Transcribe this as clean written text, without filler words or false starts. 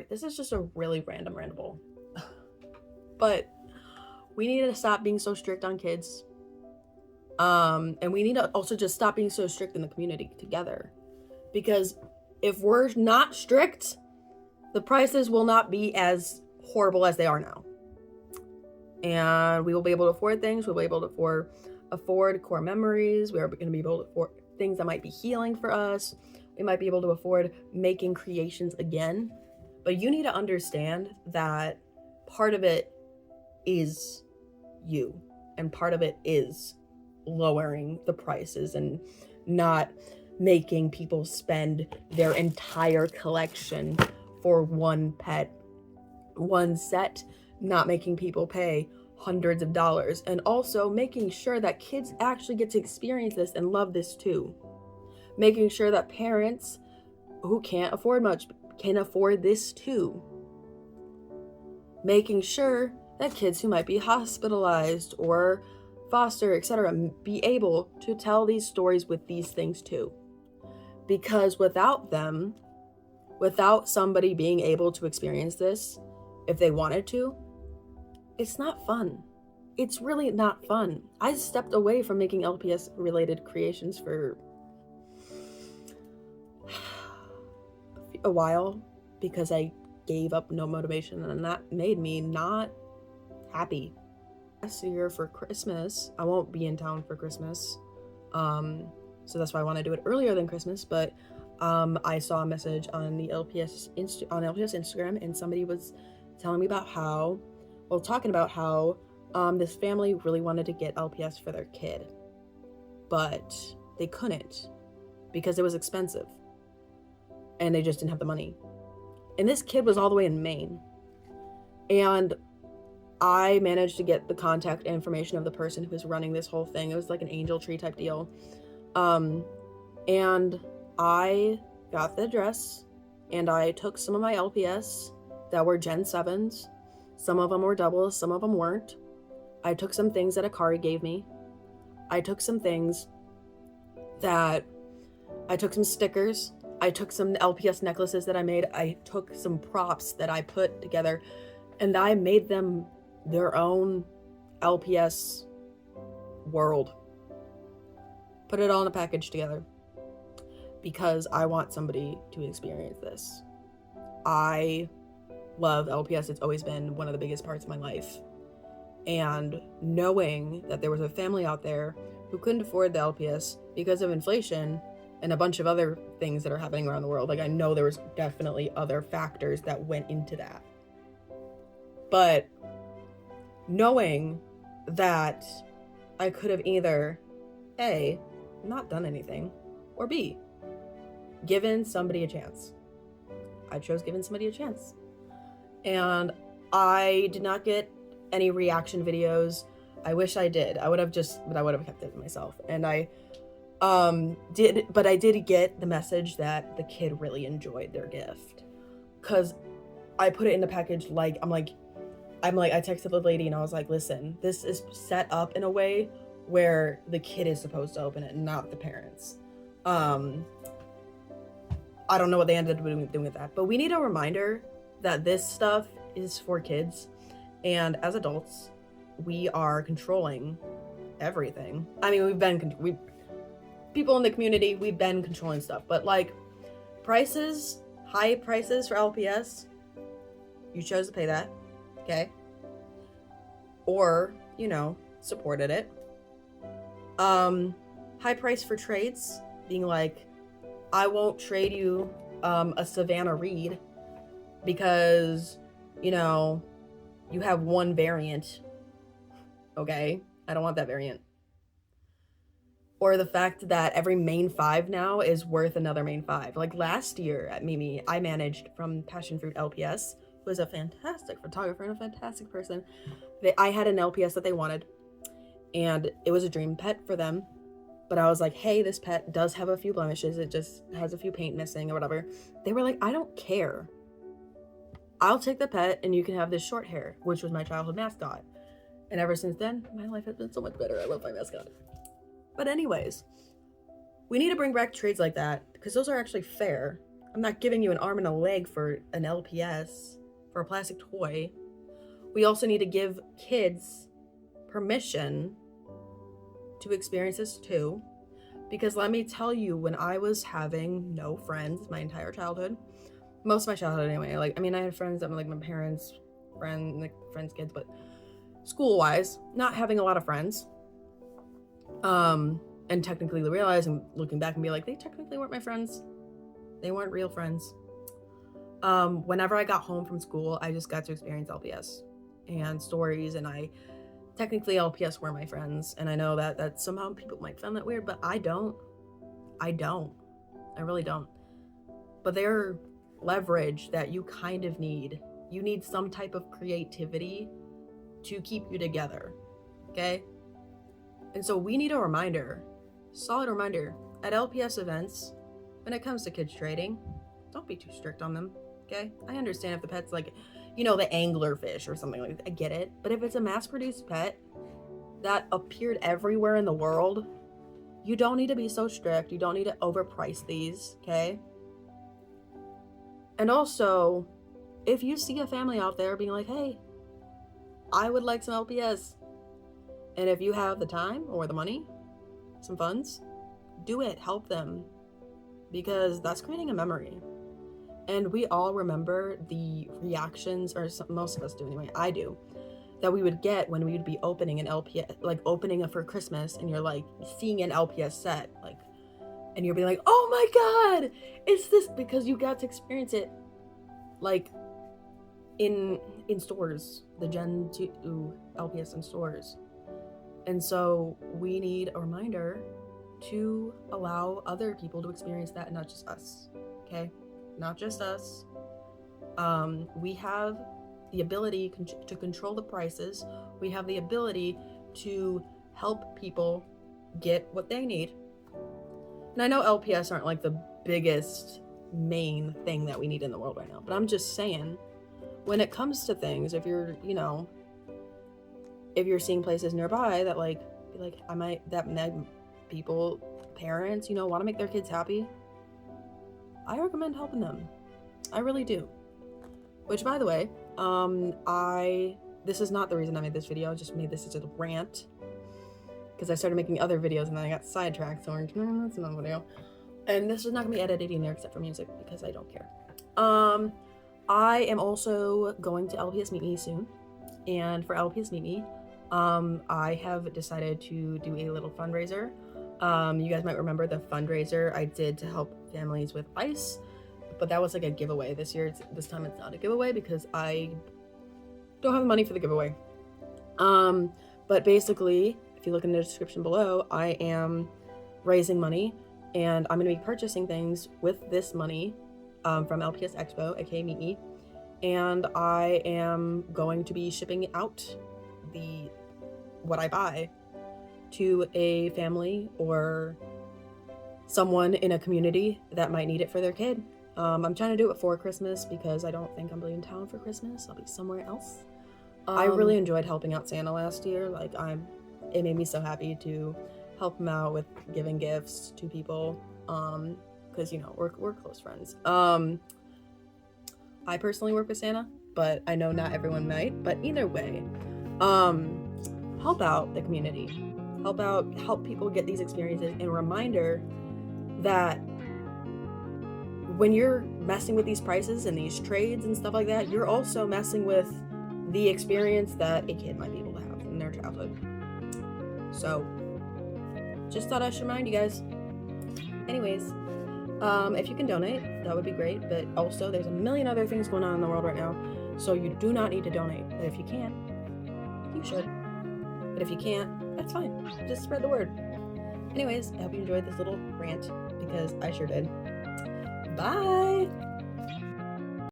sorry, this is just a really random ramble. But we need to stop being so strict on kids. And we need to also just stop being so strict in the community together. Because if we're not strict, the prices will not be as horrible as they are now. And we will be able to afford things. We'll be able to afford core memories. We are going to be able to afford things that might be healing for us. We might be able to afford making creations again. But you need to understand that part of it is you. And part of it is lowering the prices and not making people spend their entire collection for one pet, one set, not making people pay hundreds of dollars, and also making sure that kids actually get to experience this and love this too. Making sure that parents who can't afford much can afford this too. Making sure that kids who might be hospitalized or foster, etc., be able to tell these stories with these things too. Because without them, without somebody being able to experience this, if they wanted to, it's not fun. It's really not fun. I stepped away from making LPS related creations for a while because I gave up no motivation, and that made me not happy. Last year for Christmas, I won't be in town for Christmas. So that's why I want to do it earlier than Christmas, but I saw a message on the LPS Instagram, and somebody was telling me about talking about how this family really wanted to get LPS for their kid, but they couldn't because it was expensive and they just didn't have the money. And this kid was all the way in Maine, and I managed to get the contact information of the person who was running this whole thing. It was like an angel tree type deal. And I got the address, and I took some of my LPS that were Gen 7s. Some of them were doubles, some of them weren't. I took some things that Akari gave me. I took some stickers. I took some LPS necklaces that I made. I took some props that I put together, and I made them their own LPS world. Put it all in a package together because I want somebody to experience this. I love LPS. It's always been one of the biggest parts of my life. And knowing that there was a family out there who couldn't afford the LPS because of inflation and a bunch of other things that are happening around the world. Like, I know there was definitely other factors that went into that. But knowing that I could have either A, not done anything, or B, given somebody a chance. I chose giving somebody a chance. And I did not get any reaction videos. I wish I did. I would have kept it to myself. And I did get the message that the kid really enjoyed their gift. Cause I put it in the package I texted the lady and I was like, listen, this is set up in a way where the kid is supposed to open it, not the parents. I don't know what they ended up doing with that, but we need a reminder that this stuff is for kids, and as adults, we are controlling everything. I mean, people in the community, we've been controlling stuff, but like high prices for LPS, you chose to pay that, okay? Or, supported it. High price for trades, being like, I won't trade you a Savannah Reed because, you have one variant. Okay? I don't want that variant. Or the fact that every main 5 now is worth another main 5. Like last year at Mimi, I managed from Passion Fruit LPS, who is a fantastic photographer and a fantastic person. I had an LPS that they wanted, and it was a dream pet for them. But I was like, hey, this pet does have a few blemishes. It just has a few paint missing or whatever. They were like, I don't care. I'll take the pet and you can have this short hair, which was my childhood mascot. And ever since then, my life has been so much better. I love my mascot. But anyways, we need to bring back trades like that because those are actually fair. I'm not giving you an arm and a leg for an LPS, for a plastic toy. We also need to give kids permission to experience this too. Because let me tell you, when I was having no friends my entire childhood, most of my childhood anyway, like, I mean, I had friends that were like my parents' friends' kids, but school-wise, not having a lot of friends. And technically realizing, looking back and be like, they technically weren't my friends. They weren't real friends. Whenever I got home from school, I just got to experience LPS and stories, and technically LPS were my friends, and I know that somehow people might find that weird, but I don't. I really don't. But they're leverage that you kind of need. You need some type of creativity to keep you together, okay? And so we need a reminder, solid reminder, at LPS events, when it comes to kids trading, don't be too strict on them, okay? I understand if the pet's like, the anglerfish or something like that, I get it. But if it's a mass-produced pet that appeared everywhere in the world, you don't need to be so strict. You don't need to overprice these, okay? And also, if you see a family out there being like, hey, I would like some LPS, and if you have the time or the money, some funds, do it, help them, because that's creating a memory. And we all remember the reactions, or most of us do anyway, I do, that we would get when we would be opening an LPS, like opening it for Christmas, and you're like seeing an LPS set, like, and you'll be like, oh my God, it's this, because you got to experience it, like, in stores, the Gen 2 LPS in stores. And so we need a reminder to allow other people to experience that, and not just us, okay? Not just us. We have the ability to control the prices. We have the ability to help people get what they need. And I know LPS aren't like the biggest main thing that we need in the world right now, but I'm just saying, when it comes to things, if you're, if you're seeing places nearby that like, be like, people, parents, want to make their kids happy, I recommend helping them. I really do. Which, by the way, this is not the reason I made this video. I just made this as a rant because I started making other videos and then I got sidetracked, so that's another video. And this is not gonna be edited in there except for music because I don't care. I am also going to LPS Meet Me soon, and for LPS Meet Me, I have decided to do a little fundraiser. You guys might remember the fundraiser I did to help families with ice, but that was like a giveaway. This time it's not a giveaway because I don't have the money for the giveaway. But basically, if you look in the description below, I am raising money, and I'm going to be purchasing things with this money from LPS Expo, aka Meet Me, and I am going to be shipping out what I buy to a family or someone in a community that might need it for their kid. I'm trying to do it before Christmas because I don't think I'm really in town for Christmas. I'll be somewhere else. I really enjoyed helping out Santa last year. It made me so happy to help him out with giving gifts to people. Because we're close friends. I personally work with Santa, but I know not everyone might. But either way, help out the community. Help people get these experiences, and a reminder that when you're messing with these prices and these trades and stuff like that, you're also messing with the experience that a kid might be able to have in their childhood. So, just thought I should remind you guys. Anyways, if you can donate, that would be great. But also, there's a million other things going on in the world right now, so you do not need to donate. But if you can, you should. But if you can't, that's fine. Just spread the word. Anyways, I hope you enjoyed this little rant because I sure did. Bye!